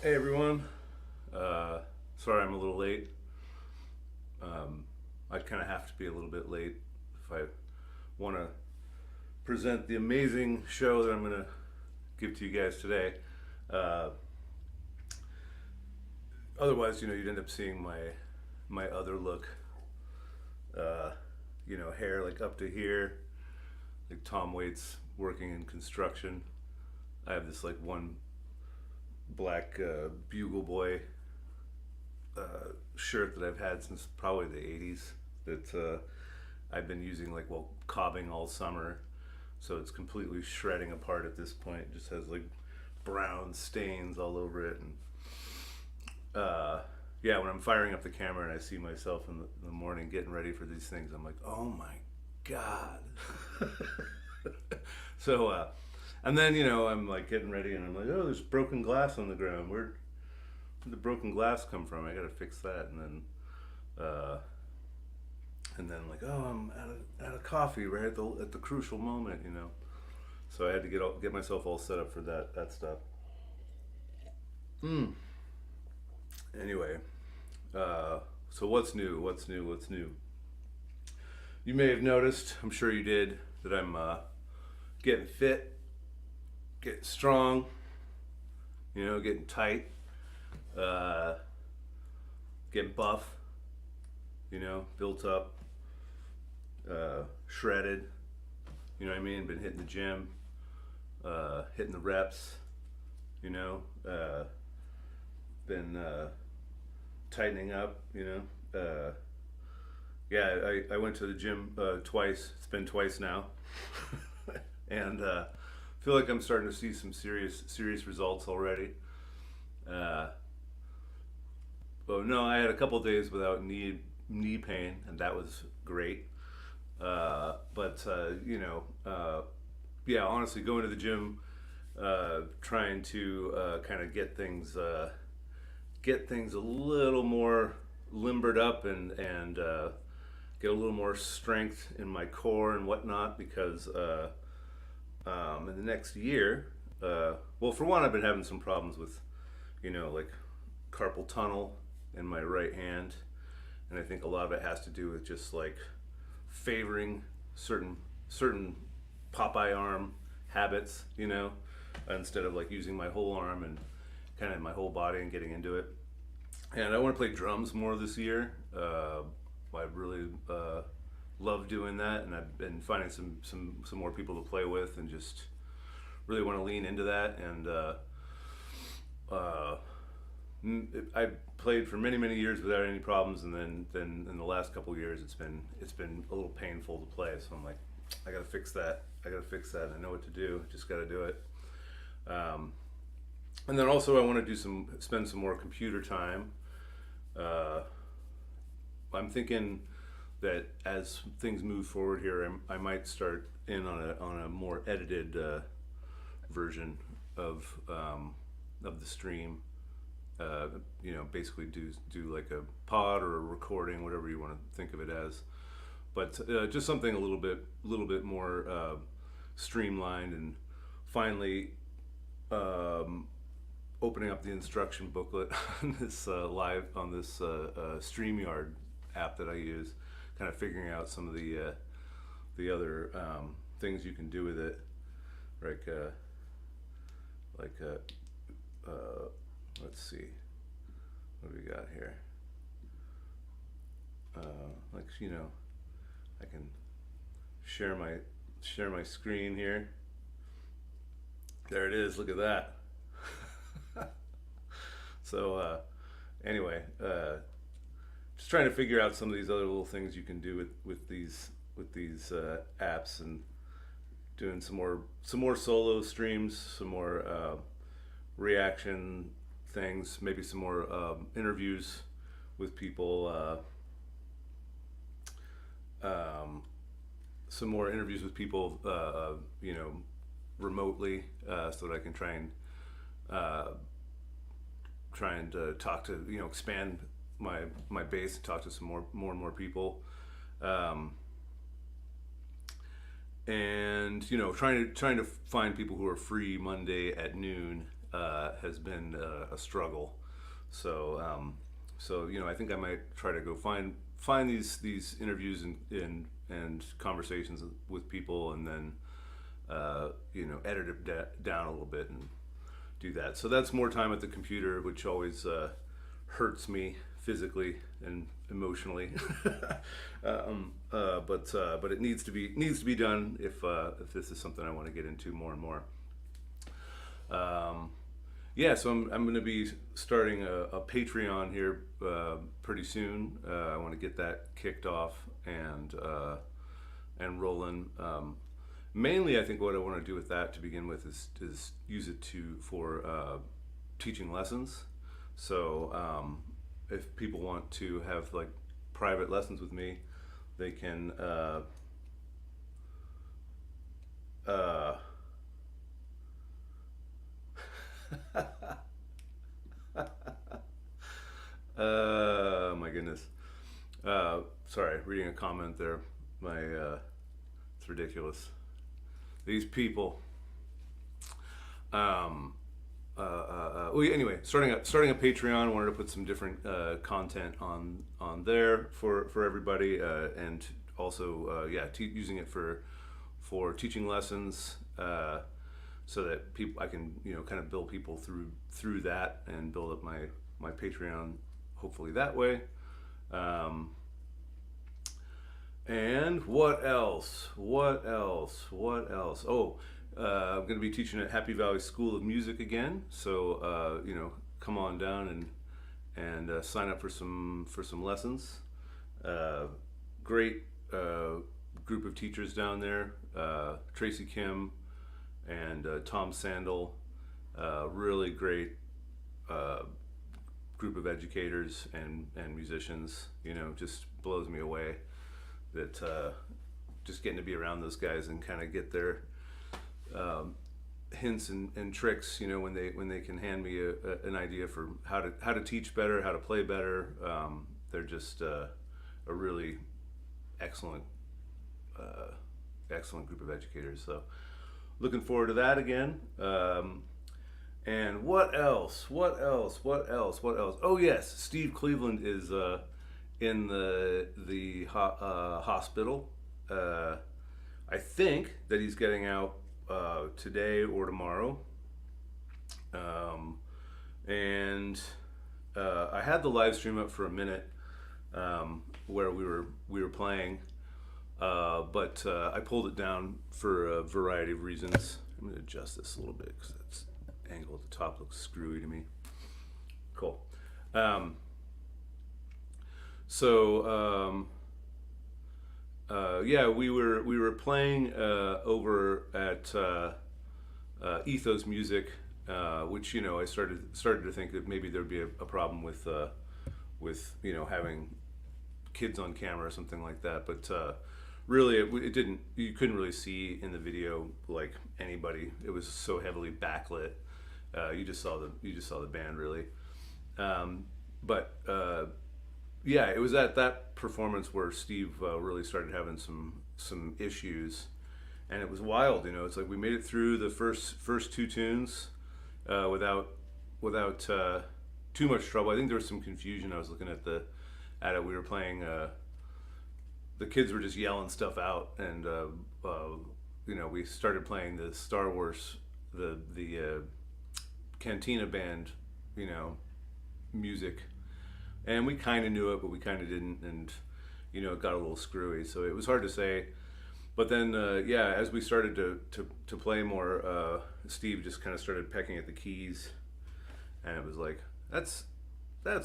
Hey everyone. Sorry I'm a little late. Um, I kind of have to be a little bit late if I want to present the amazing show that I'm going to give to you guys today. Uh, Otherwise, you'd end up seeing my other look. Uh, hair like up to here, like Tom Waits working in construction. I have this like one black Bugle Boy shirt that I've had since probably the 80s that I've been using like while cobbing all summer. So it's completely shredding apart at this point. It just has like brown stains all over it. And yeah, when I'm firing up the camera and I see myself in the morning getting ready for these things, I'm like, oh my God. so, and then, I'm like getting ready and I'm like, oh, there's broken glass on the ground. Where'd the broken glass come from? I gotta fix that. Uh, and then like, oh, I'm out of coffee right at the crucial moment. So I had to get myself all set up for that stuff. Mm. Anyway, so what's new? What's new? What's new? You may have noticed, I'm sure you did, that I'm getting fit, getting strong, getting tight, uh, getting buff, built up, shredded. You know what I mean? Been hitting the gym, hitting the reps. You know, been tightening up. Yeah, I went to the gym twice. It's been twice now, and feel like I'm starting to see some serious results already. Uh, well, no, I had a couple days without knee pain, and that was great. But yeah, honestly, going to the gym, trying to kind of get things a little more limbered up and get a little more strength in my core and whatnot because in the next year, well, for one, I've been having some problems with like carpal tunnel in my right hand, and I think a lot of it has to do with just like favoring certain Popeye arm habits, instead of like using my whole arm and kind of my whole body and getting into it. And I want to play drums more this year. I really love doing that, and I've been finding some more people to play with, and just really want to lean into that. And uh, I played for many years without any problems, and then in the last couple of years, it's been a little painful to play. So I'm like, I gotta fix that. I gotta fix that. I know what to do. Just gotta do it. Um, and then also I want to spend some more computer time. Uh, I'm thinking that as things move forward here, I might start in on a more edited version of the stream. Basically do like a pod or a recording, whatever you want to think of it as. But just something a little bit more streamlined, and finally um, opening up the instruction booklet on this Streamyard app that I use, kind of figuring out some of the other things you can do with it, like like let's see, what do we got here? Like I can share my screen here. There it is. Look at that. So anyway, just trying to figure out some of these other little things you can do with these apps, and doing some more solo streams, some more reaction things, maybe some more interviews with people, some more interviews with people, remotely, so that I can uh, talk to expand my base and talk to some more and more people, um, and trying to find people who are free Monday at noon, has been a struggle. So I think I might try to go find these interviews and conversations with people, and then edit it down a little bit and do that. So that's more time at the computer, which always hurts me physically and emotionally. But it needs to be done if this is something I want to get into more and more. So I'm going to be starting a Patreon here pretty soon. I want to get that kicked off and rolling. Mainly, I think what I want to do with that to begin with is use it for teaching lessons. So if people want to have like private lessons with me, they can my goodness. Sorry, reading a comment there. It's ridiculous. These people. Anyway, starting a Patreon. I wanted to put some different content on there for everybody, and also using it for teaching lessons, so that I can kind of build people through that and build up my Patreon hopefully that way. And what else? Oh, I'm going to be teaching at Happy Valley School of Music again. So come on down and sign up for some lessons. Great group of teachers down there. Tracy Kim and Tom Sandel. Really great group of educators and musicians. Just blows me away that just getting to be around those guys and kind of get their hints and tricks, when they can hand me an idea for how to teach better, how to play better. They're just a really excellent group of educators. So looking forward to that again. And what else? Oh yes, Steve Cleveland is in the hospital. I think that he's getting out today or tomorrow. And I had the live stream up for a minute where we were playing, but I pulled it down for a variety of reasons. I'm going to adjust this a little bit because that angle at the top looks screwy to me. Cool. We were playing over at Ethos Music, which I started to think that maybe there'd be a problem with having kids on camera or something like that, but really it didn't. You couldn't really see in the video like anybody. It was so heavily backlit. You just saw the band really, it was at that performance where Steve really started having some issues, and it was wild. It's like we made it through the first two tunes without too much trouble. I think there was some confusion. I was looking at it. We were playing. The kids were just yelling stuff out, and we started playing the Star Wars, the Cantina band, music. And we kind of knew it, but we kind of didn't, and it got a little screwy. So it was hard to say. But then, as we started to play more, Steve just kind of started pecking at the keys, and it was like that's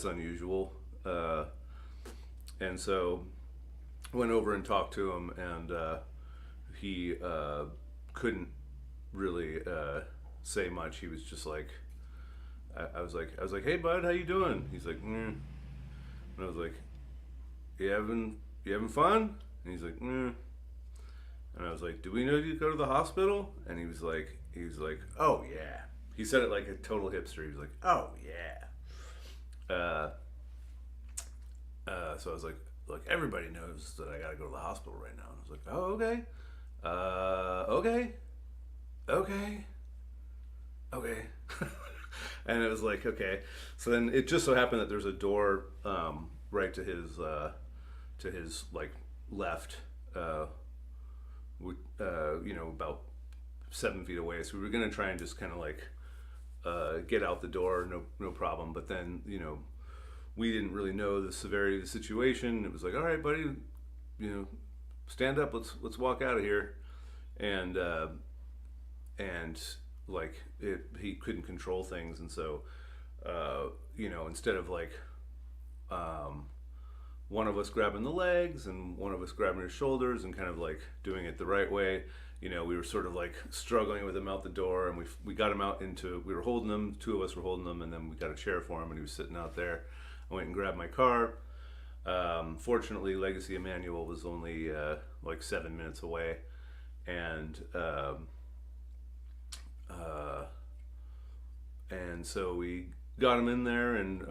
unusual. And so went over and talked to him, and he couldn't really say much. He was just like, I was like, hey bud, how you doing? He's like, And I was like, you having fun? And he's like, And I was like, do we know you go to the hospital? And he was like, oh yeah. He said it like a total hipster. He was like, oh yeah. So I was like, look, everybody knows that I gotta go to the hospital right now. And I was like, oh, okay. Okay. And it was like, okay. So then it just so happened that there's a door right to his like left, about 7 feet away. So we were gonna try and just kind of like get out the door, no problem. But then we didn't really know the severity of the situation. It was like, all right, buddy, stand up. Let's walk out of here. And like he couldn't control things, and so instead of like one of us grabbing the legs and one of us grabbing his shoulders and kind of like doing it the right way, we were sort of like struggling with him out the door, and we got him out we were holding him, two of us were holding him, and then we got a chair for him, and he was sitting out there. I went and grabbed my car. Fortunately, Legacy Emmanuel was only like 7 minutes away, and so we got him in there, and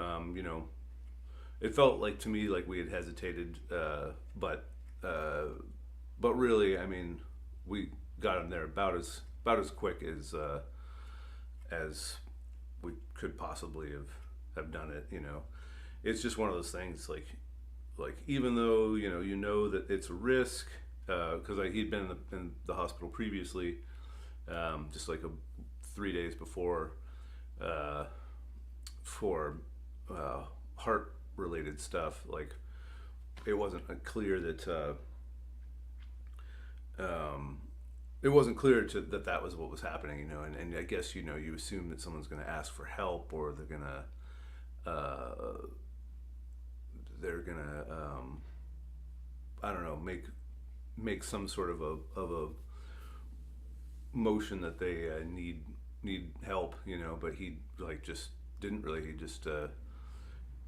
it felt like to me like we had hesitated, but really, I mean, we got him there about as quick as we could possibly have done it. It's just one of those things, like even though that it's a risk, because he'd been in the hospital previously, just like 3 days before, for heart related stuff. Like it wasn't clear that it wasn't clear that was what was happening, and I guess you assume that someone's going to ask for help, or they're gonna I don't know, make some sort of a motion that they need help, but he like just didn't really.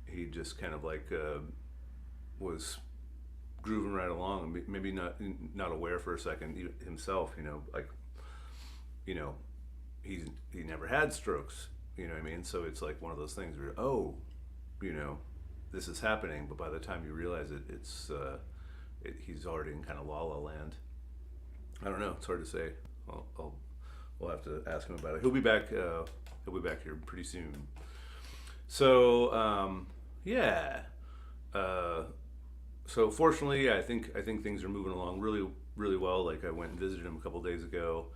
He just kind of like was grooving right along, and maybe not aware for a second himself, like he never had strokes, what I mean. So it's like one of those things where this is happening, but by the time you realize it, he's already in kind of la la land. I don't know. It's hard to say. We'll have to ask him about it. He'll be back. He'll be back here pretty soon. So yeah. So fortunately, I think things are moving along really really well. Like I went and visited him a couple days ago,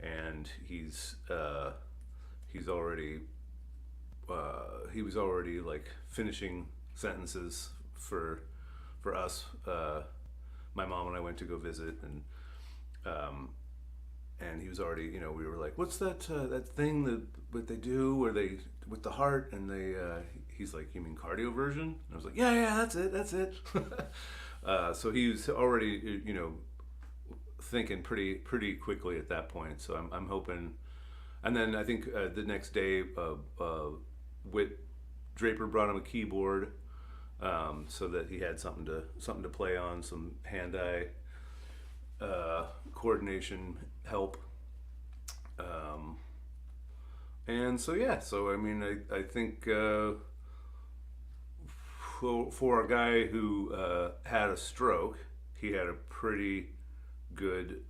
and he was already like finishing sentences for us. My mom and I went to go visit, and he was already, we were like, what's that thing that they do where they with the heart, and he's like, you mean cardioversion? And I was like, yeah, that's it. So he was already thinking pretty quickly at that point. So I'm hoping. And then I think the next day, Whit Draper brought him a keyboard, so that he had something to play on, some hand-eye coordination help. And so yeah, so I mean, I think for a guy who had a stroke, he had a pretty good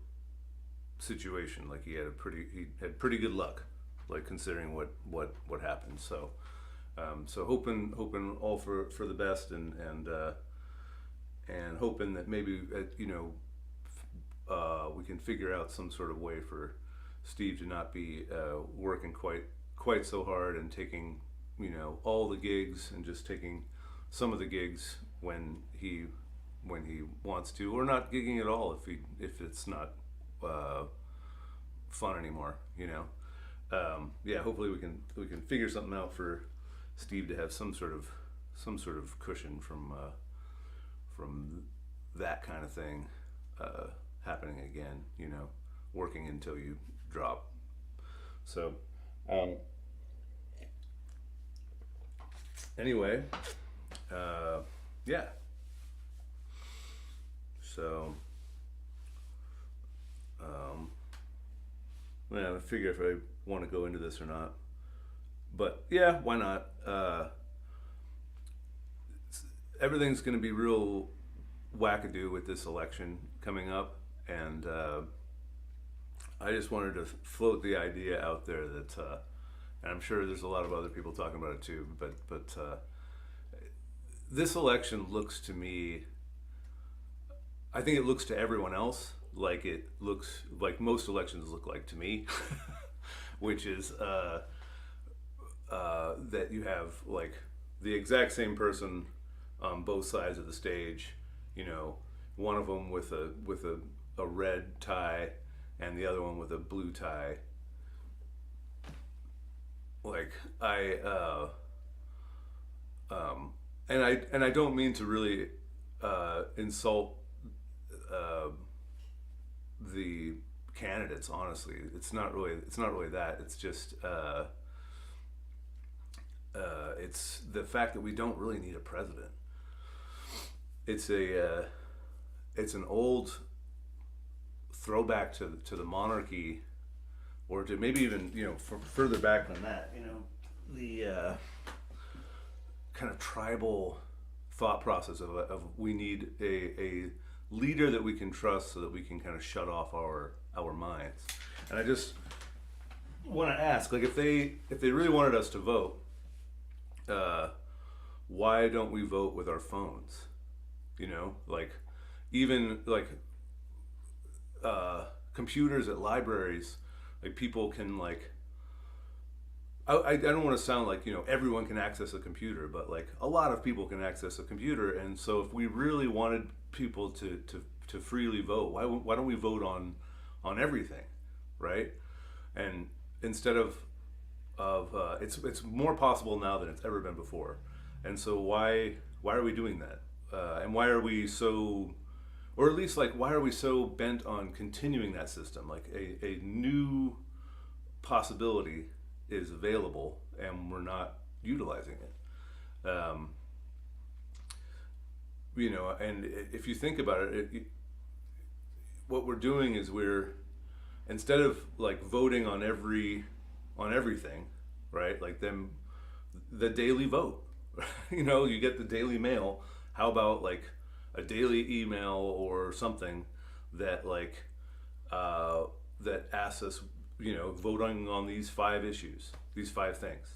situation. Like he had pretty good luck, like considering what happened. So so hoping all for the best, and hoping that maybe we can figure out some sort of way for Steve to not be working quite so hard, and taking all the gigs, and just taking some of the gigs when he wants to, or not gigging at all if it's not fun anymore. Yeah, hopefully we can figure something out for Steve to have some sort of cushion from that kind of thing happening again. Working until you drop. So anyway, yeah. So I figure if I want to go into this or not, but yeah, why not? Everything's going to be real wackadoo with this election coming up, and I just wanted to float the idea out there that and I'm sure there's a lot of other people talking about it too. But this election looks to me, I think it looks to everyone else like it looks like most elections look like to me, which is that you have like the exact same person on both sides of the stage. You know, one of them with a red tie, and the other one with a blue tie. Like and I don't mean to really insult uh, the candidates. Honestly, it's not really that. It's just it's the fact that we don't really need a president. It's an old throwback to the monarchy, or to maybe even further back than that. The kind of tribal thought process of we need a leader that we can trust so that we can kind of shut off our minds. And I just want to ask, like, if they really wanted us to vote, why don't we vote with our phones? Like, even like computers at libraries, like people can like. I don't want to sound like everyone can access a computer, but like a lot of people can access a computer, and so if we really wanted people to freely vote, why don't we vote on everything, right? And instead of it's more possible now than it's ever been before, and so why are we doing that? And why are we so, or at least like why are we so bent on continuing that system? Like a new possibility is available and we're not utilizing it. And if you think about it, what we're doing is instead of like voting on everything, right? Like the daily vote, you get the Daily Mail. How about like a daily email or something that like that asks us, voting on these 5 issues, these 5 things.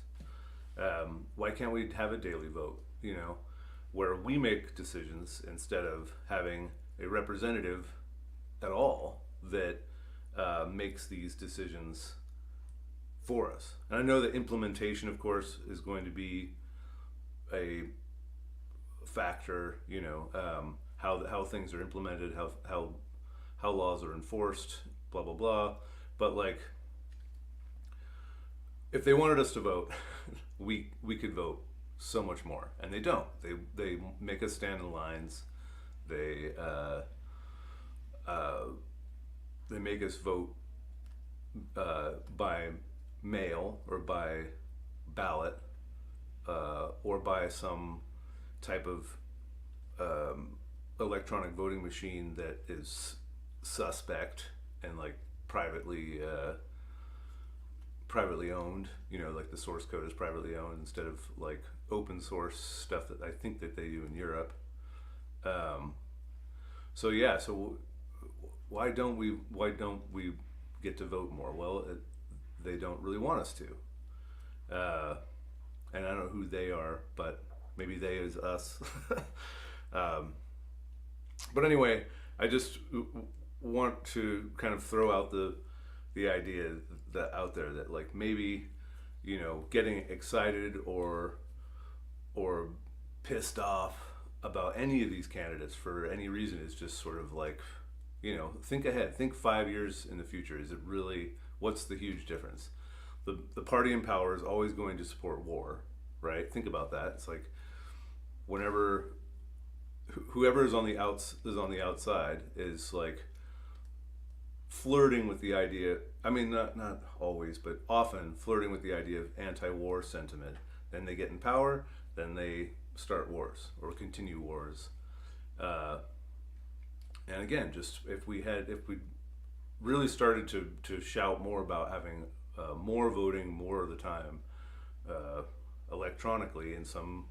Why can't we have a daily vote, where we make decisions instead of having a representative at all that makes these decisions for us? And I know that implementation, of course, is going to be a factor, how things are implemented, how laws are enforced, blah, blah, blah. But like, if they wanted us to vote, we could vote so much more, and they don't. They make us stand in lines. They make us vote by mail or by ballot, or by some type of electronic voting machine that is suspect and like privately owned. Like the source code is privately owned instead of like open source stuff that I think that they do in Europe. So why don't we get to vote more? Well, they don't really want us to, and I don't know who they are, but maybe they is us. But anyway, I just want to kind of throw out the idea that out there that like maybe getting excited or pissed off about any of these candidates for any reason is just sort of like, think ahead, think 5 years in the future. Is it really, what's the huge difference? The party in power is always going to support war, right? Think about that. It's like whenever whoever is on the outside is like flirting with the idea. I mean, not always, but often flirting with the idea of anti-war sentiment. Then they get in power, then they start wars or continue wars. And again, just if we really started to shout more about having more voting more of the time, electronically in some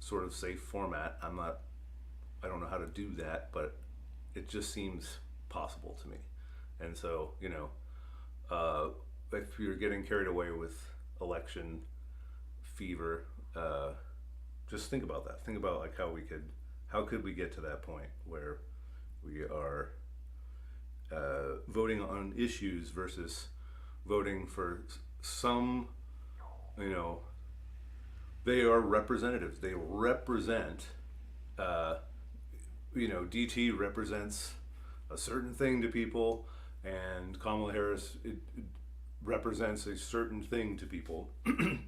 sort of safe format. I don't know how to do that, but it just seems possible to me. And so, if you're getting carried away with election fever. Just think about that. Think about like how could we get to that point where we are voting on issues versus voting for some, you know, they are representatives. They represent, DT represents a certain thing to people, and Kamala Harris it represents a certain thing to people, and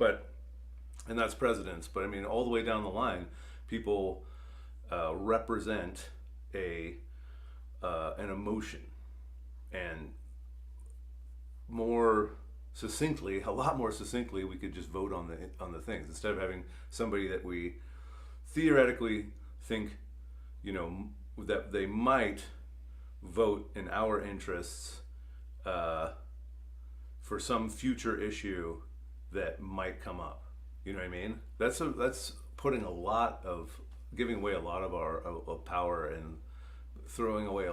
that's presidents. But I mean, all the way down the line, people represent an emotion, and a lot more succinctly, we could just vote on the things instead of having somebody that we theoretically think, that they might vote in our interests for some future issue that might come up. You know what I mean? That's putting giving away a lot of our of power, and throwing away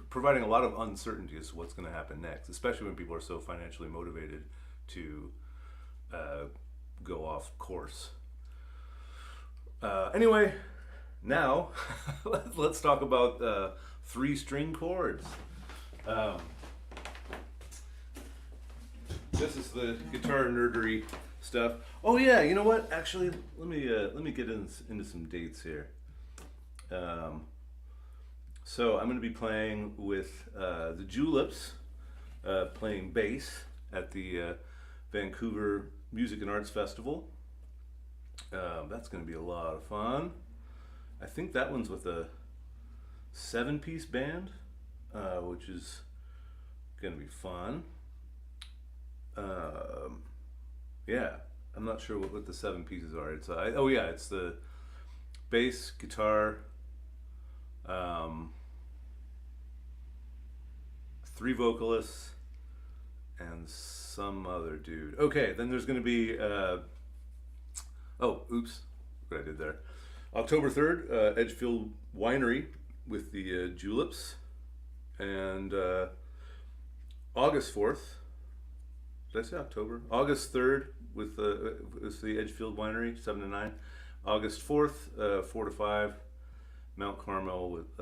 providing a lot of uncertainty as to what's going to happen next, especially when people are so financially motivated to go off course. Anyway, now let's talk about 3-string chords. This is the guitar nerdery stuff. Oh yeah, you know what? Actually, let me get into some dates here. So I'm going to be playing with the Juleps, playing bass at the Vancouver Music and Arts Festival. That's going to be a lot of fun. I think that one's with a 7-piece band, which is going to be fun. Yeah, I'm not sure what the 7 pieces are. It's it's the bass, guitar, 3 vocalists, and some other dude. Okay, then there's going to be what I did there. October 3rd, Edgefield Winery with the Juleps, and August 4th. Did I say October? August 3rd with the Edgefield Winery, 7 to 9. August 4th, 4 to 5, Mount Carmel with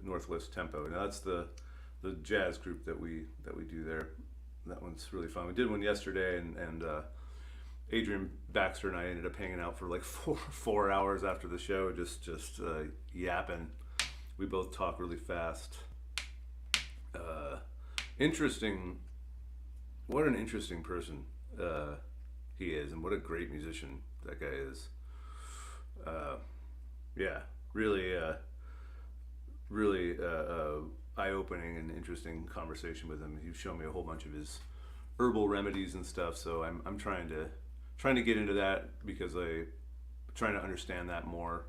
Northwest Tempo. Now that's the jazz group that we do there. That one's really fun. We did one yesterday, and Adrian Baxter and I ended up hanging out for like four hours after the show, just yapping. We both talk really fast. Interesting. What an interesting person he is, and what a great musician that guy is. Really eye-opening and interesting conversation with him. He showed me a whole bunch of his herbal remedies and stuff. So I'm trying to get into that, because I'm trying to understand that more,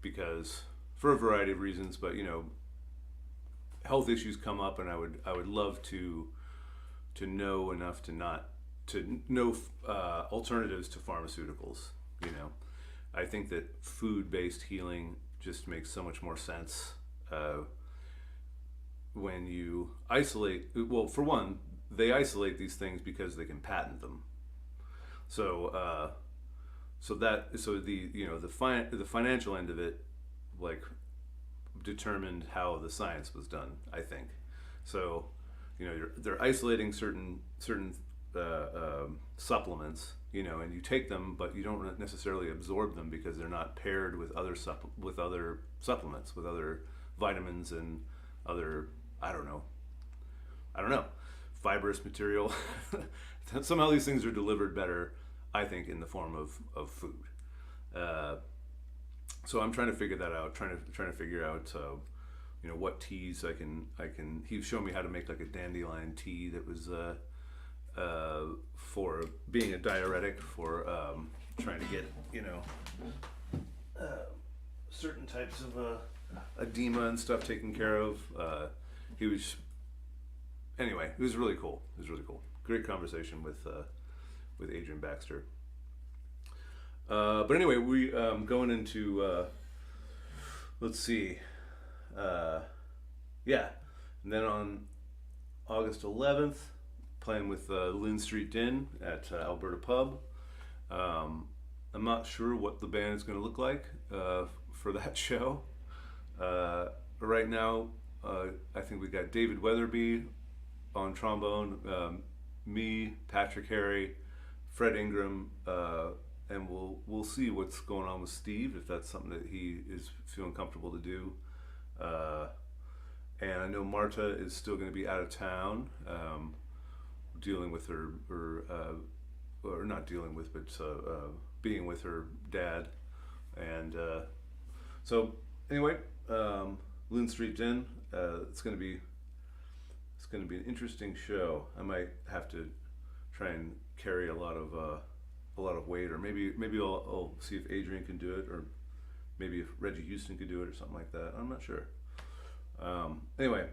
because for a variety of reasons. But health issues come up, and I would love to know enough to know alternatives to pharmaceuticals. I think that food-based healing just makes so much more sense when you isolate. Well, for one, they isolate these things because they can patent them. So the financial end of it, like, determined how the science was done, I think. So they're isolating certain supplements, and you take them, but you don't necessarily absorb them because they're not paired with other supplements, with other vitamins and other I don't know fibrous material. Somehow these things are delivered better, I think, in the form of food. So I'm trying to figure that out. Trying to figure out what teas I can. He showed me how to make like a dandelion tea that was for being a diuretic, for trying to get certain types of edema and stuff taken care of. It was really cool. Great conversation with Adrian Baxter. But anyway, we going into let's see. And then on August 11th, playing with Lynn Street Din at Alberta Pub. I'm not sure what the band is going to look like for that show. Right now, I think we got David Weatherby on trombone, me, Patrick Harry, Fred Ingram, and we'll see what's going on with Steve, if that's something that he is feeling comfortable to do. And I know Marta is still going to be out of town, dealing with her or not dealing with, but being with her dad. And so anyway, Lynn Street Din, it's going to be an interesting show. I might have to try and carry a lot of weight, or maybe I'll see if Adrian can do it, or maybe if Reggie Houston could do it, or something like that. I'm not sure. Anyway,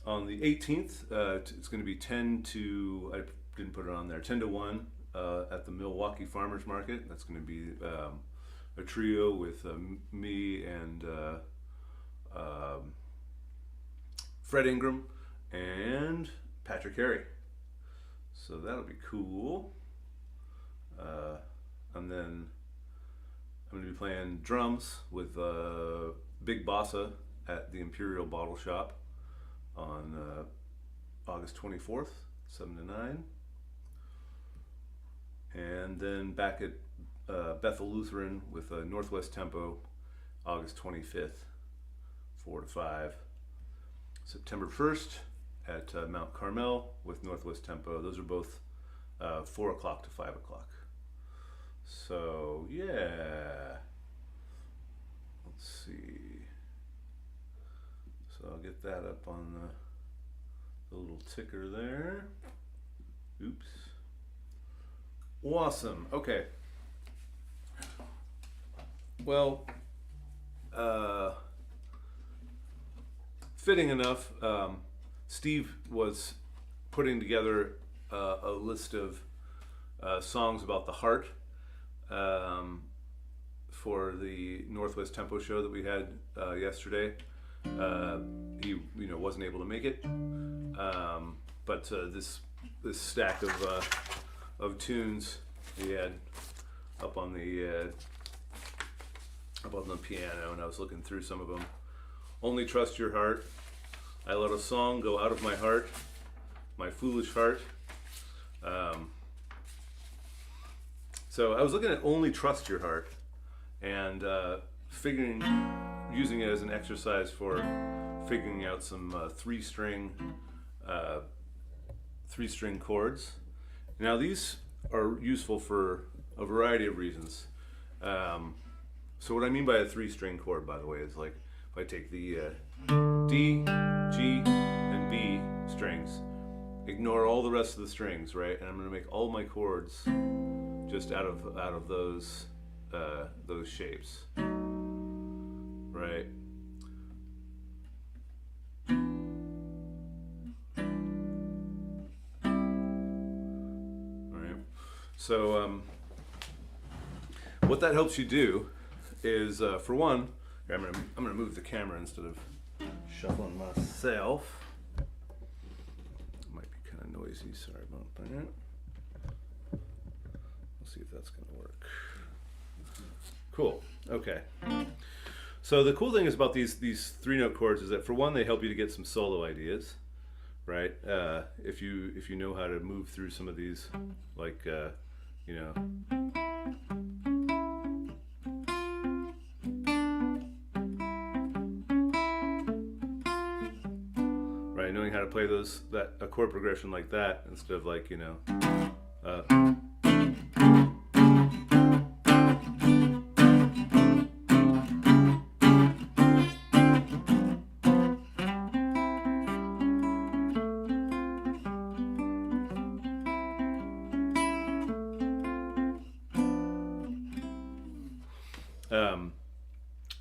on the 18th, it's going to be 10 to, I didn't put it on there, 10 to 1 at the Milwaukee Farmers Market. That's going to be a trio with me and Fred Ingram and Patrick Harry. So that'll be cool. And then I'm going to be playing drums with Big Bossa at the Imperial Bottle Shop on August 24th, 7 to 9. And then back at Bethel Lutheran with Northwest Tempo, August 25th, 4 to 5. September 1st at Mount Carmel with Northwest Tempo. Those are both 4 o'clock to 5 o'clock. So yeah, let's see. So I'll get that up on the little ticker there. Oops. Awesome. Okay. Well, fitting enough, Steve was putting together a list of songs about the heart for the Northwest Tempo show that we had yesterday. He, wasn't able to make it, but this stack of tunes he had up on the piano, and I was looking through some of them. Only Trust Your Heart. I Let a Song Go Out of My Heart, My Foolish Heart. So I was looking at Only Trust Your Heart and using it as an exercise for figuring out some three-string chords. Now these are useful for a variety of reasons. So what I mean by a three-string chord, by the way, is like if I take the D, G, and B strings, ignore all the rest of the strings, right? And I'm going to make all my chords just out of those shapes, right? All right. So what that helps you do is, for one, I'm gonna move the camera instead of shuffling myself. It might be kind of noisy. Sorry about that. Let's see if that's gonna work. Cool. Okay. So the cool thing is about these 3-note chords is that, for one, they help you to get some solo ideas, right? If you know how to move through some of these, like right, knowing how to play a chord progression like that instead of like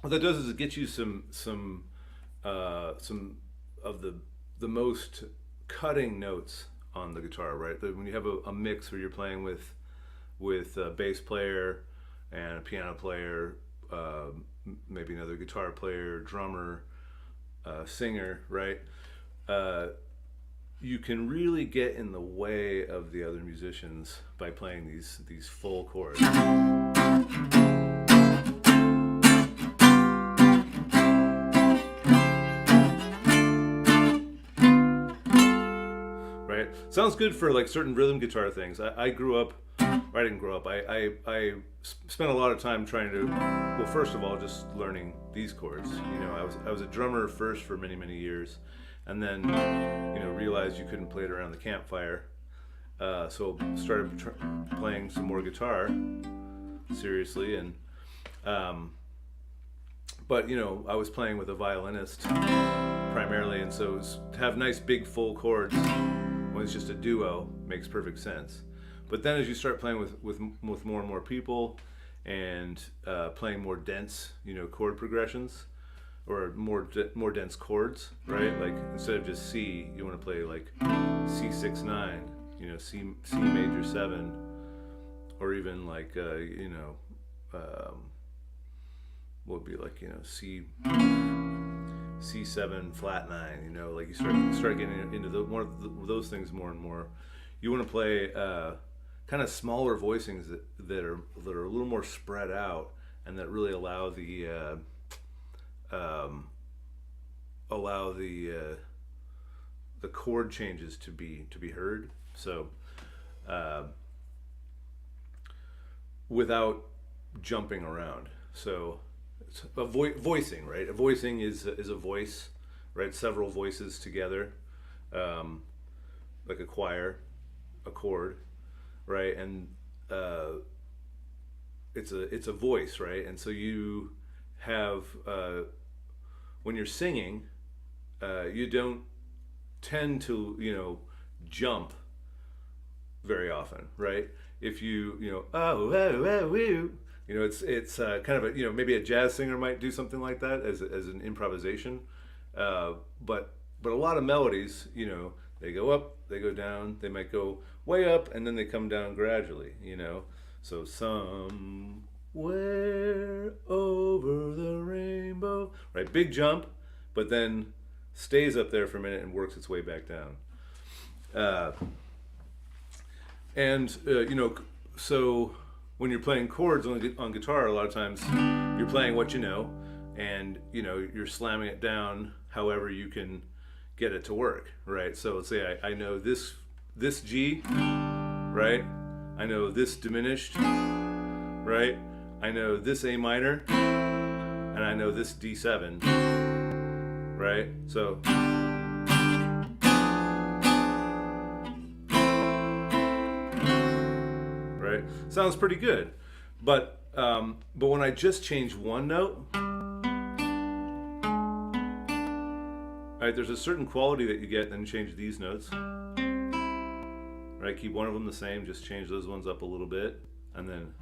what that does is it gets you some of the most cutting notes on the guitar, right? When you have a mix where you're playing with a bass player and a piano player, maybe another guitar player, drummer, singer, right? you can really get in the way of the other musicians by playing these full chords. Right? Sounds good for like certain rhythm guitar things. I grew up, or I didn't grow up. I spent a lot of time trying to, well, first of all, just learning these chords. You know, I was a drummer first for many years, and then realized you couldn't play it around the campfire. So started playing some more guitar seriously, and but I was playing with a violinist primarily, and so to have nice big full chords when it's just a duo makes perfect sense. But then as you start playing with more and more people and playing more dense chord progressions or more dense chords, right? Like instead of just C, you want to play like C6/9, C major 7, or even like what would be like C7 flat 9. Like you start getting into those things more and more. You want to play kind of smaller voicings that are a little more spread out, and that really allow the chord changes to be heard. So without jumping around. So it's voicing, right? A voicing is a voice, right? Several voices together, like a choir, a chord, right? And it's a voice, right? And so you have when you're singing, you don't tend to jump very often, right? If it's kind of a maybe a jazz singer might do something like that as an improvisation, but a lot of melodies, they go up, they go down, they might go way up, and then they come down gradually, So somewhere over the rainbow, right? Big jump, but then stays up there for a minute and works its way back down. So when you're playing chords on guitar, a lot of times you're playing what you know, and you're slamming it down however you can get it to work, right? So let's say I know this G, right? I know this diminished, right? I know this A minor, and I know this D7, right? So right, sounds pretty good, but when I just change one note, right, there's a certain quality that you get, then change these notes. Right, keep one of them the same, just change those ones up a little bit, and then,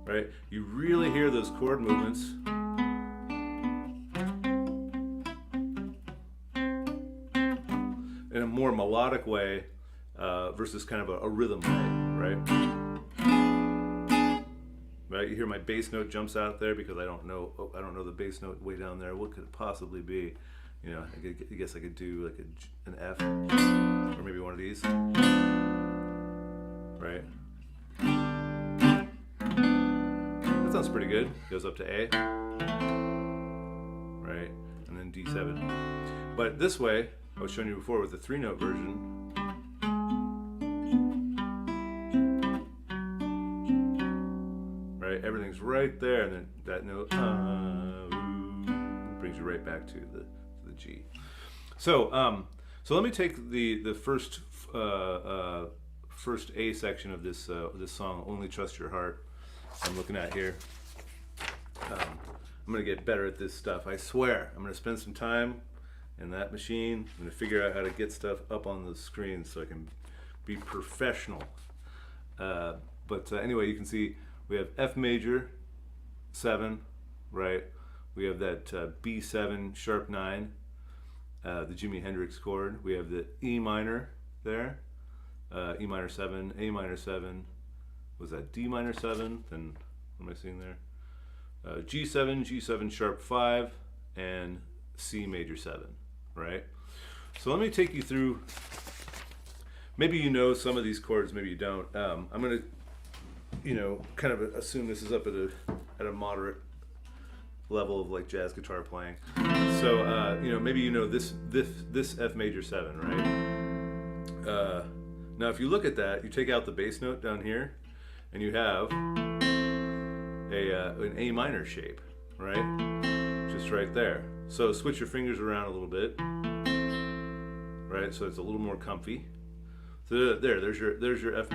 right, you really hear those chord movements. In a more melodic way versus kind of a rhythm way, right? Right, you hear my bass note jumps out there because I don't know the bass note way down there. What could it possibly be? I guess I could do like an F, or maybe one of these, right? That sounds pretty good. Goes up to A, right, and then D7. But this way, I was showing you before with the 3-note version. Right, everything's right there, and then that note brings you right back to the G. So let me take the first A section of this song, "Only Trust Your Heart." I'm looking at here. I'm gonna get better at this stuff. I swear. I'm gonna spend some time in that machine. I'm gonna figure out how to get stuff up on the screen so I can be professional. But anyway, you can see we have F major 7, right? We have that B7 sharp 9. The Jimi Hendrix chord. We have the E minor there, E minor 7, A minor 7. Was that D minor 7? Then what am I seeing there? G7, G7 sharp 5, and C major 7, right? So let me take you through. Maybe you know some of these chords, maybe you don't. I'm gonna, kind of assume this is up at a moderate level of like jazz guitar playing. So maybe you know this F major 7, right? Now if you look at that, you take out the bass note down here, and you have an A minor shape, right? Just right there. So switch your fingers around a little bit, right? So it's a little more comfy. So there's your F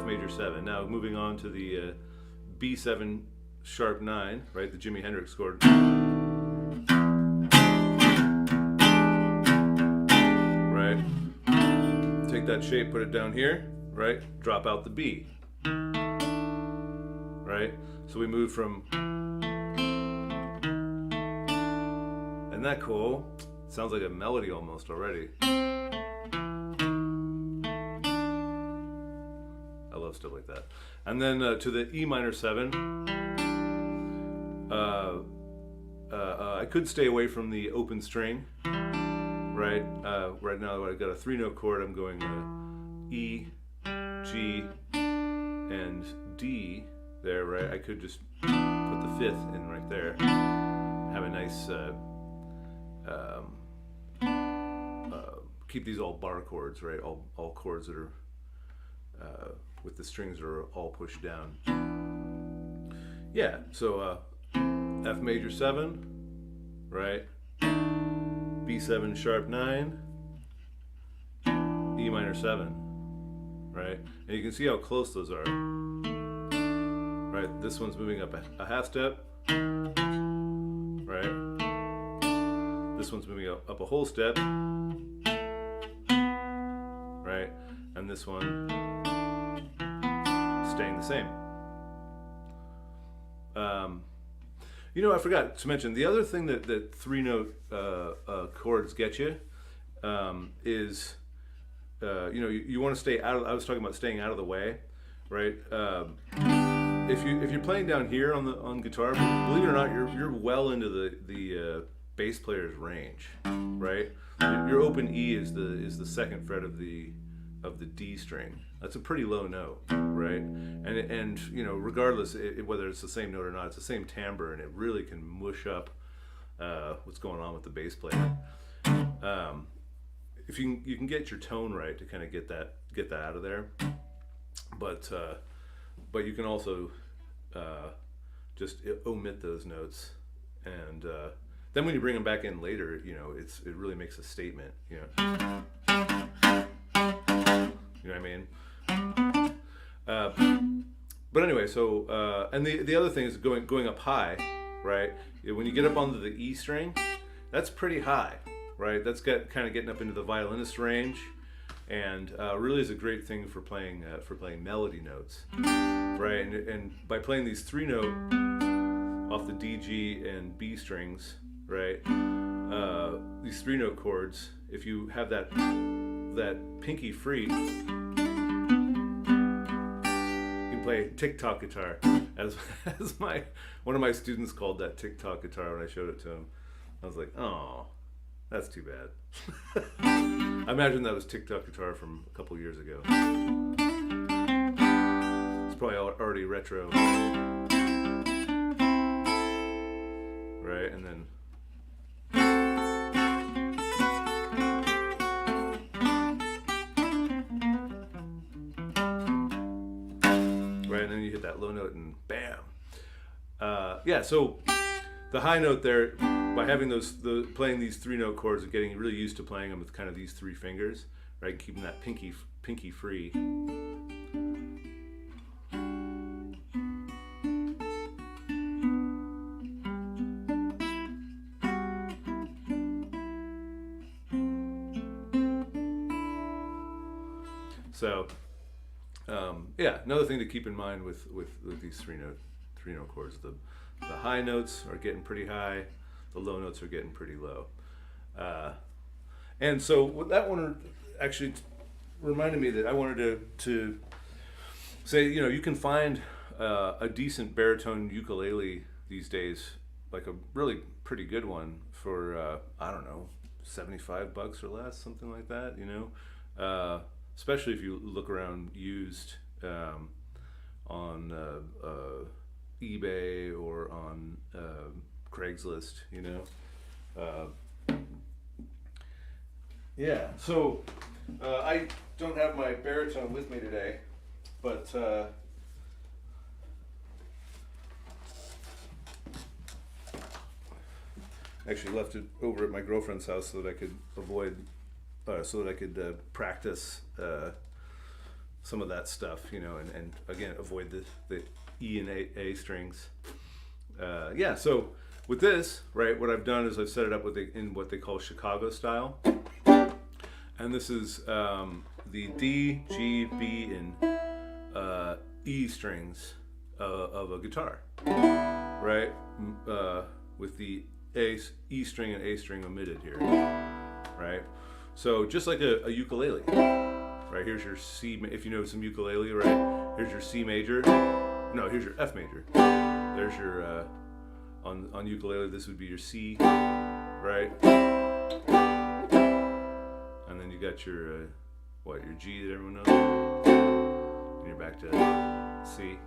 major 7. Now moving on to the B7 sharp 9, right? The Jimi Hendrix chord. Right? Take that shape, put it down here, right? Drop out the B. Right? So we move from, isn't that cool? Sounds like a melody almost already. I love stuff like that. And then to the E minor 7, I could stay away from the open string, right? Right now I've got a 3-note chord. I'm going E, G, and D there, right? I could just put the 5th in right there. Have a nice, keep these all bar chords, right? All chords that are with the strings are all pushed down. Yeah, so F major 7, right? B7 sharp 9, E minor 7, right? And you can see how close those are, right? This one's moving up a half step, right? This one's moving up a whole step, right? And this one staying the same. I forgot to mention the other thing that 3-note chords get you is you want to stay out of. I was talking about staying out of the way, right? If you're playing down here on guitar, believe it or not, you're well into the bass player's range, right? Your open E is the second fret of the D string. That's a pretty low note, right? And regardless whether it's the same note or not, it's the same timbre, and it really can mush up what's going on with the bass player. If you can get your tone right to kind of get that out of there, but you can also just omit those notes, and then when you bring them back in later, it really makes a statement. You know what I mean? But anyway, so and the other thing is going up high, right? When you get up onto the E string, that's pretty high, right? That's kind of getting up into the violinist range, and really is a great thing for playing melody notes, right? And by playing these 3-note off the D, G, and B strings, right? These 3-note chords, if you have that pinky free, play tick-tock guitar, as one of my students called that tick-tock guitar when I showed it to him. I was like, oh, that's too bad. I imagine that was tick-tock guitar from a couple years ago. It's probably already retro, right? And then right, and then you hit that low note and bam. So the high note there, by having playing these 3-note chords and getting really used to playing them with kind of these 3 fingers, right, keeping that pinky free. So another thing to keep in mind with these 3-note chords, the high notes are getting pretty high, the low notes are getting pretty low, and so that one actually reminded me that I wanted to say, you can find a decent baritone ukulele these days, like a really pretty good one for I don't know, $75 or less, something like that, you know. Especially if you look around used on eBay or on Craigslist, you know. Yeah, so I don't have my baritone with me today, but actually left it over at my girlfriend's house so that I could practice some of that stuff, you know, and again avoid the E and A strings. Yeah, so with this, right, what I've done is I've set it up in what they call Chicago style, and this is the D, G, B, and E strings of a guitar, right, with the E string and A string omitted here, right? So just like a ukulele, right? Here's your C, if you know some ukulele, right? Here's your C major. No, here's your F major. There's your, on ukulele, this would be your C, right? And then you got your, your G that everyone knows. And you're back to C.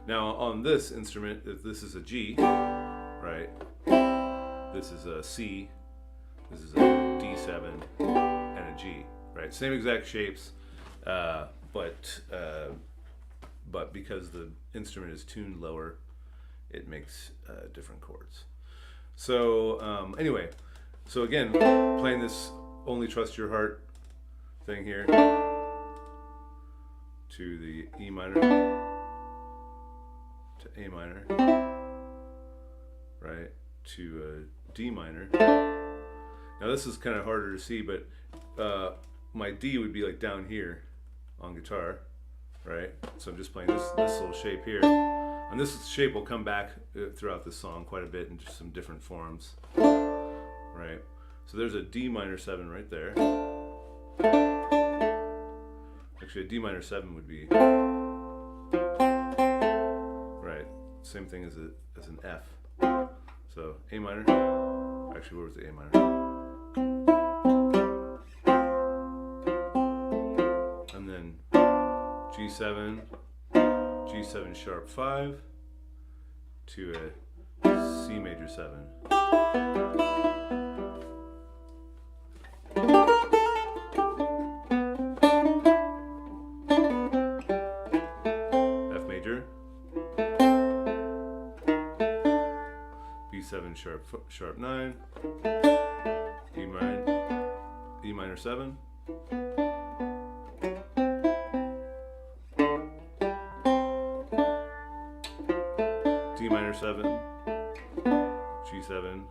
Now on this instrument, if this is a G, right? This is a C, this is a D7, and a G, right? Same exact shapes, but because the instrument is tuned lower, it makes different chords. So anyway, so again, playing this Only Trust Your Heart thing here to the E minor, to A minor, right, to D minor. Now this is kind of harder to see, but my D would be like down here on guitar, right? So I'm just playing this little shape here, and this shape will come back throughout the song quite a bit in just some different forms, right? So there's a D minor 7 right there. Actually, a D minor 7 would be right. Same thing as an F. So A minor. Actually, where was the A minor? And then G7, G7 sharp 5 to a C major 7. F major. B7 sharp 9. E minor 7. D minor 7, G7,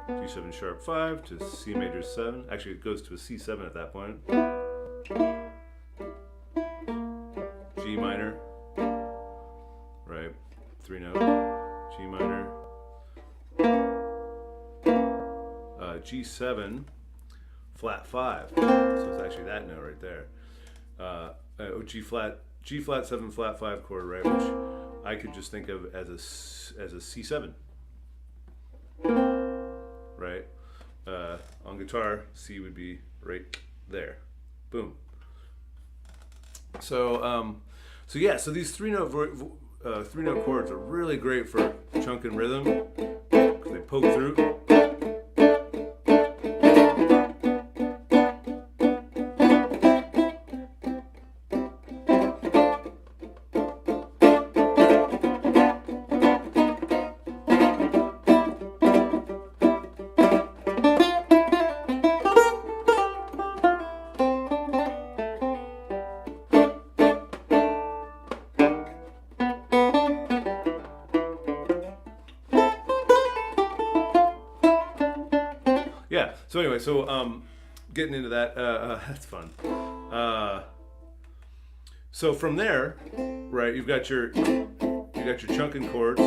G7 sharp 5 to C major 7. Actually, it goes to a C7 at that point. G minor, right? 3 note. G minor. G7 flat 5. So it's actually that note right there. G flat 7 flat 5 chord, right? Which I could just think of as a C7, right? On guitar, C would be right there. Boom. So yeah. So these three note chords are really great for chunk and rhythm because they poke through. Yeah. So anyway, getting into that, that's fun. So from there, right, you've got your chunking chords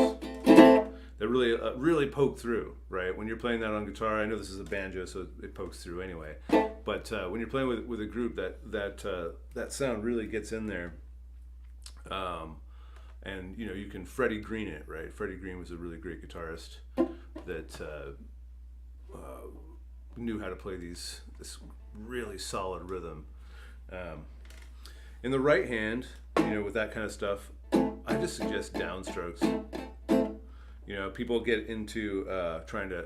that really poke through, right? When you're playing that on guitar, I know this is a banjo, so it pokes through anyway. But when you're playing with a group, that sound really gets in there. And you can Freddie Green it, right? Freddie Green was a really great guitarist that knew how to play this really solid rhythm. In the right hand, with that kind of stuff, I just suggest downstrokes. People get into trying to,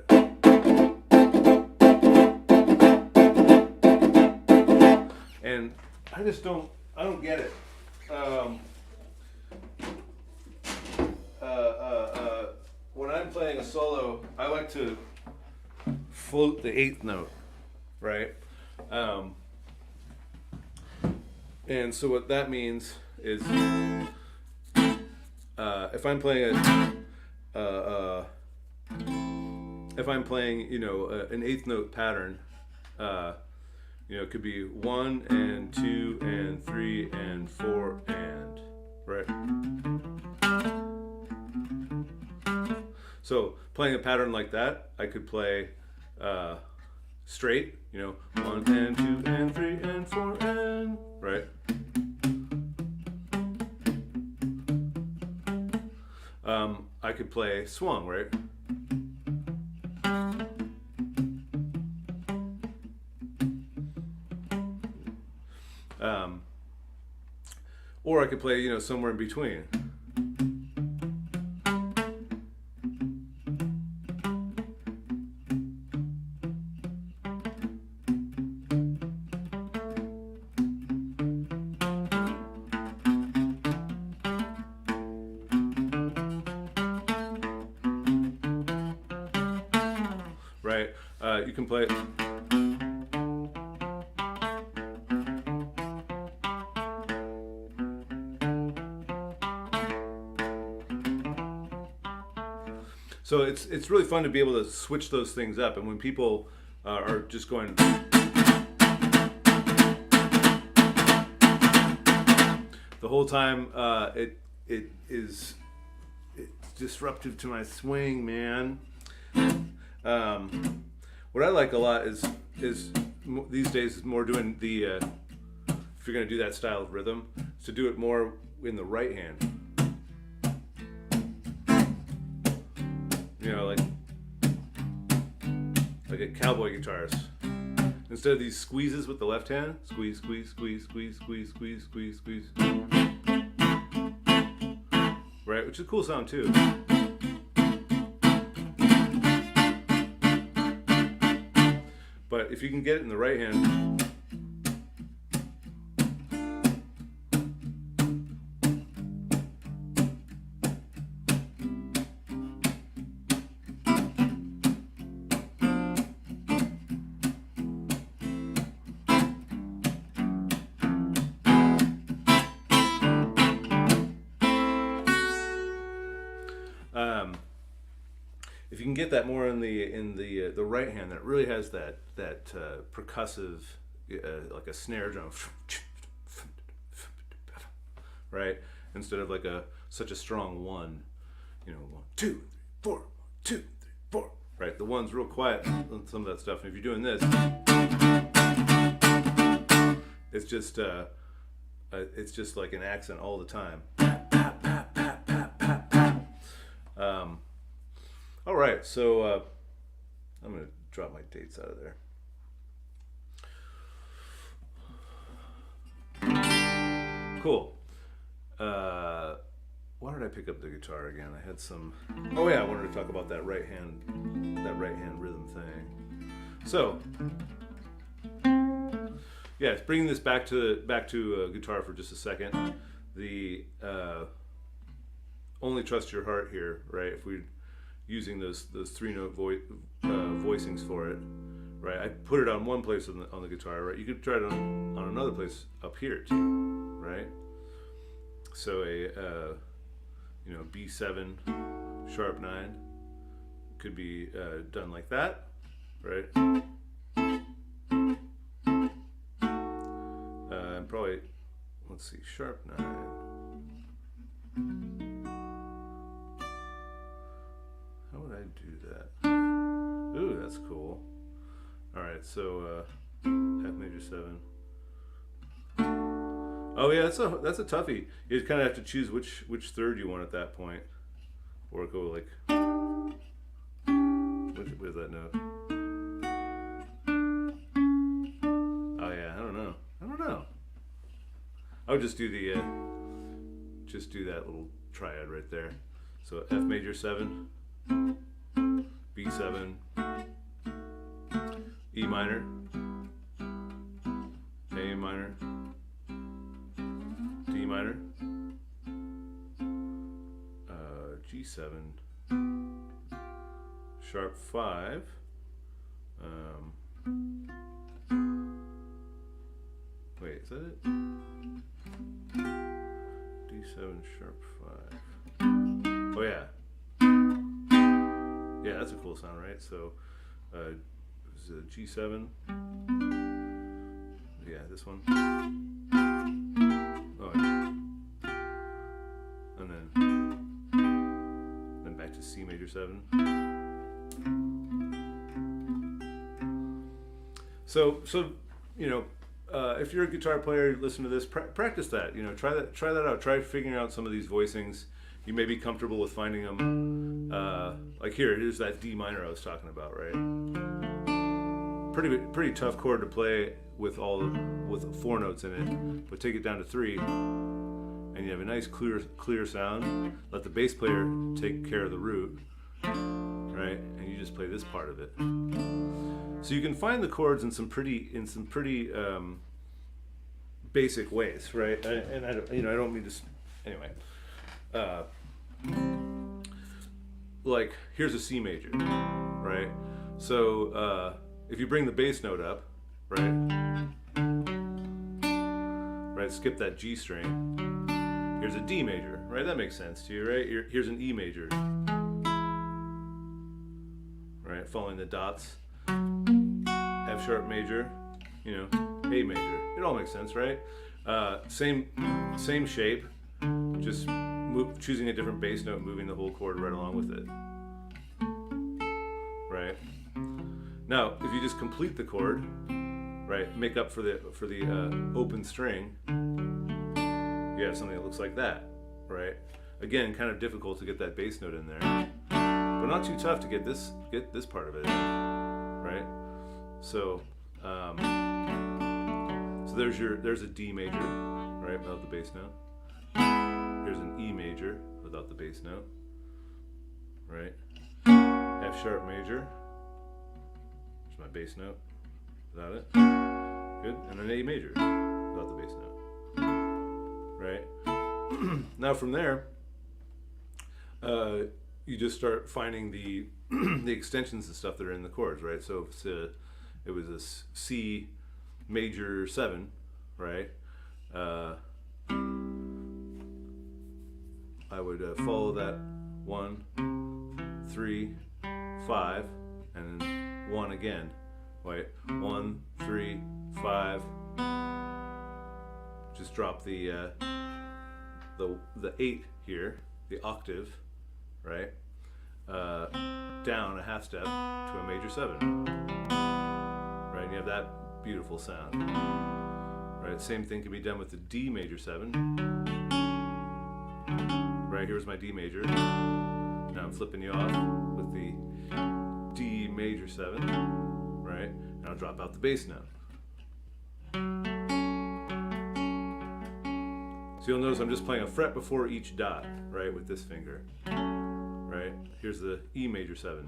and I don't get it. When I'm playing a solo, I like to float the eighth note, right? And so what that means is, if I'm playing an eighth note pattern, it could be 1 and 2 and 3 and 4 and, right? So playing a pattern like that, I could play straight, 1 and 2 and 3 and 4 and, right? I could play swung, right? Or I could play, somewhere in between. Right? You can play. So it's really fun to be able to switch those things up, and when people are just going the whole time, it's disruptive to my swing, man. What I like a lot is these days is more doing the if you're going to do that style of rhythm, is to do it more in the right hand. Like a cowboy guitarist. Instead of these squeezes with the left hand, squeeze, squeeze, squeeze, squeeze, squeeze, squeeze, squeeze, squeeze. Right, which is a cool sound too. But if you can get it in the right hand, if you can get that more in the right hand, that really has that percussive, like a snare drum, right? Instead of like such a strong 1, 1, 2, 3, 4, 1, 2, 3, 4, right? The one's real quiet on some of that stuff, and if you're doing this, it's just like an accent all the time. All right, so I'm going to drop my dates out of there. Cool. Why did I pick up the guitar again? I had some. Oh yeah, I wanted to talk about that right hand rhythm thing. So, yeah, bringing this back to guitar for just a second. The only trust your heart here, right? If we're using those 3-note voicings for it, right? I put it on one place on the guitar, right? You could try it on another place up here too, right? So a B7 sharp 9 could be done like that, right? And probably, let's see, sharp 9. How would I do that? Ooh, that's cool. All right, so F major 7. Oh yeah, that's a toughie. You kind of have to choose which third you want at that point, or go like, where's that note? I'll just do the just do that little triad right there. So F major 7, B7, E minor, A minor, D minor, G7, sharp 5, wait, is that it? D7 sharp 5. Oh yeah. Yeah, that's a cool sound, right? So it's a G7. Yeah, this one. Oh, yeah. And then back to C major 7. So you know, if you're a guitar player, listen to this. Practice that. You know, try that out. Try figuring out some of these voicings. You may be comfortable with finding them. Like here's that D minor I was talking about, right? Pretty tough chord to play with 4 notes in it, but take it down to 3, and you have a nice clear sound. Let the bass player take care of the root, right? And you just play this part of it. So you can find the chords in some pretty basic ways, right? And I don't mean to. Anyway, like here's a C major, right? So if you bring the bass note up, right, skip that G string. Here's a D major, right? That makes sense to you, right? Here's an E major, right? Following the dots. F sharp major, you know, A major. It all makes sense, right? Same shape, just choosing a different bass note, moving the whole chord right along with it, right? Now, if you just complete the chord, right, make up for the open string, you have something that looks like that, right? Again, kind of difficult to get that bass note in there, but not too tough to get this part of it in, right? So, there's a D major, right, without the bass note. Here's an E major without the bass note, right? F sharp major. There's my bass note without it. Good. And an A major without the bass note, right? Now from there, you just start finding the the extensions and stuff that are in the chords, right? So if it was a C major 7, right? I would follow that 1, 3, 5, and then 1 again. Wait, 1, 3, 5. Just drop the 8 here, the octave, right? Down a half step to a major 7, right? And you have that beautiful sound, right? Same thing can be done with the D major 7, right? Here's my D major. Now I'm flipping you off with the D major 7, right? And I'll drop out the bass note. So you'll notice I'm just playing a fret before each dot, right, with this finger, right? Here's the E major 7.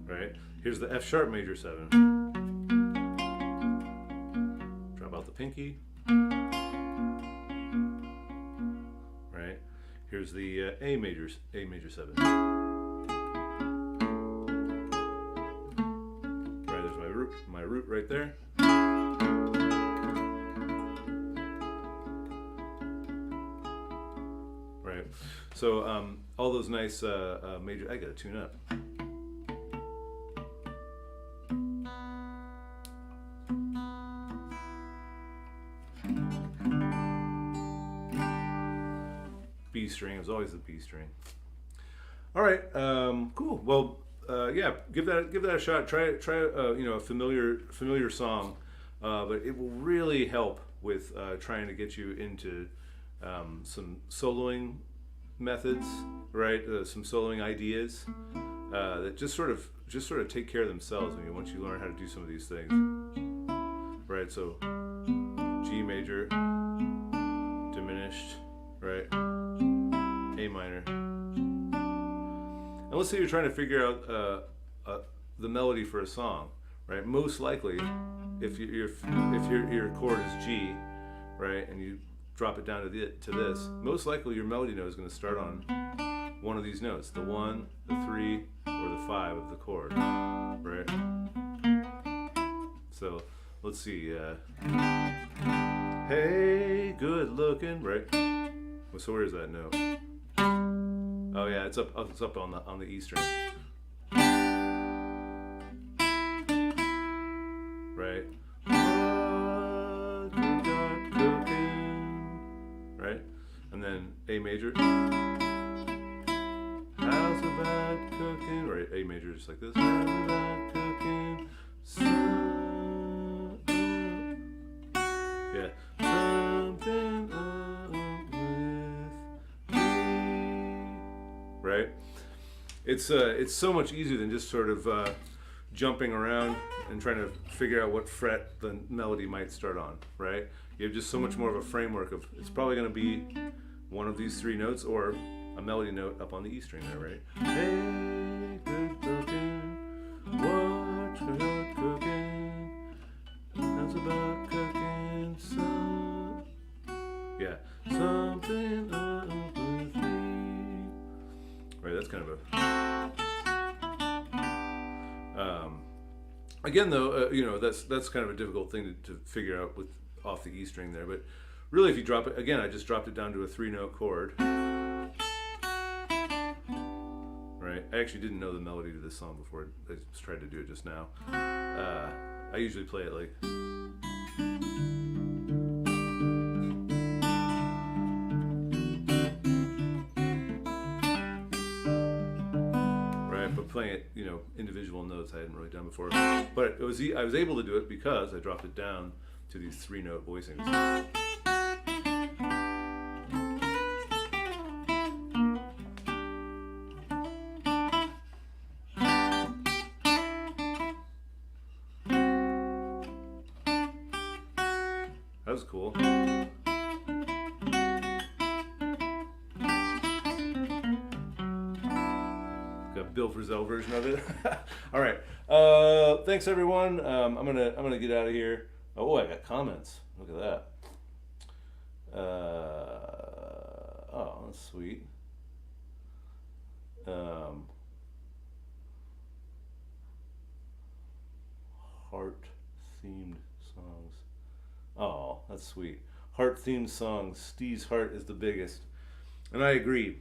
Right? Here's the F sharp major 7. Drop out the pinky. Right? Here's the A major 7. My root right there. Right. So all those nice major. I gotta tune up. B string. It was always the B string. All right. Cool. Well. Yeah, give that a shot. Try a familiar song, but it will really help with trying to get you into some soloing methods, right? Some soloing ideas that just sort of take care of themselves. I mean, once you learn how to do some of these things, right? So G major, diminished, right? A minor. And let's say you're trying to figure out the melody for a song, right? Most likely, if your chord is G, right, and you drop it down to this, most likely your melody note is going to start on one of these notes, the 1, the 3, or the 5 of the chord, right? So let's see. Hey, good looking, right? Well, so where's that note? Oh yeah, it's up on the E string. Right? What you got cooking? Right? And then A major. How's about cooking? Right, A major just like this. How's about cooking? Yeah. Something up with me. Right? It's so much easier than just sort of jumping around and trying to figure out what fret the melody might start on, right? You have just so much more of a framework of it's probably going to be one of these 3 notes or a melody note up on the E string there, right? Hey, good cooking, what you cooking? How's about cooking some? Yeah, something up with me. Right, that's kind of a. Again, though, that's kind of a difficult thing to figure out with off the E string there. But really, if you drop it again, I just dropped it down to a 3-note chord. Right. I actually didn't know the melody to this song before I just tried to do it just now. I usually play it like. But playing it, individual notes I hadn't really done before. But I was able to do it because I dropped it down to these 3-note voicings. That was cool. Bill Frisell version of it. All right. Thanks everyone. I'm gonna get out of here. Oh, I got comments. Look at that. Oh, that's sweet. Heart themed songs. Oh, that's sweet. Heart themed songs. Steve's heart is the biggest, and I agree.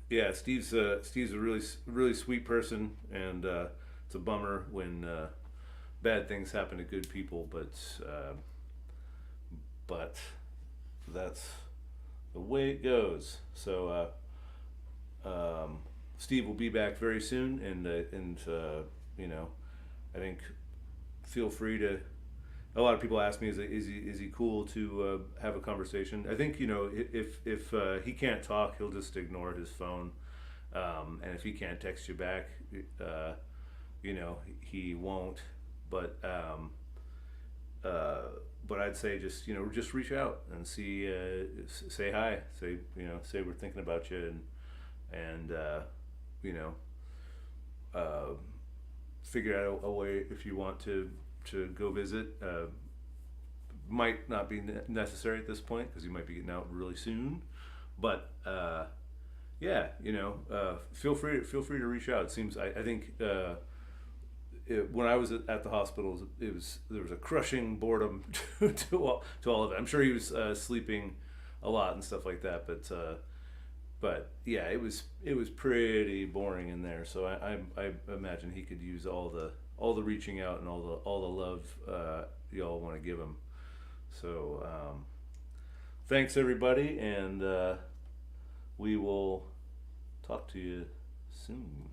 Yeah, Steve's a really sweet person, and it's a bummer when bad things happen to good people, but that's the way it goes. So Steve will be back very soon, and I think feel free to. A lot of people ask me, is he cool to have a conversation? I think if he can't talk, he'll just ignore his phone, and if he can't text you back, he won't. But I'd say just reach out and see, say hi, say we're thinking about you, and figure out a way if you want to go visit. Might not be necessary at this point because you might be getting out really soon, but feel free to reach out. It seems I think when I was at the hospital, there was a crushing boredom to all of it. I'm sure he was sleeping a lot and stuff like that, but yeah, it was pretty boring in there. So I imagine he could use all the reaching out and all the love y'all want to give him. So thanks everybody, and we will talk to you soon.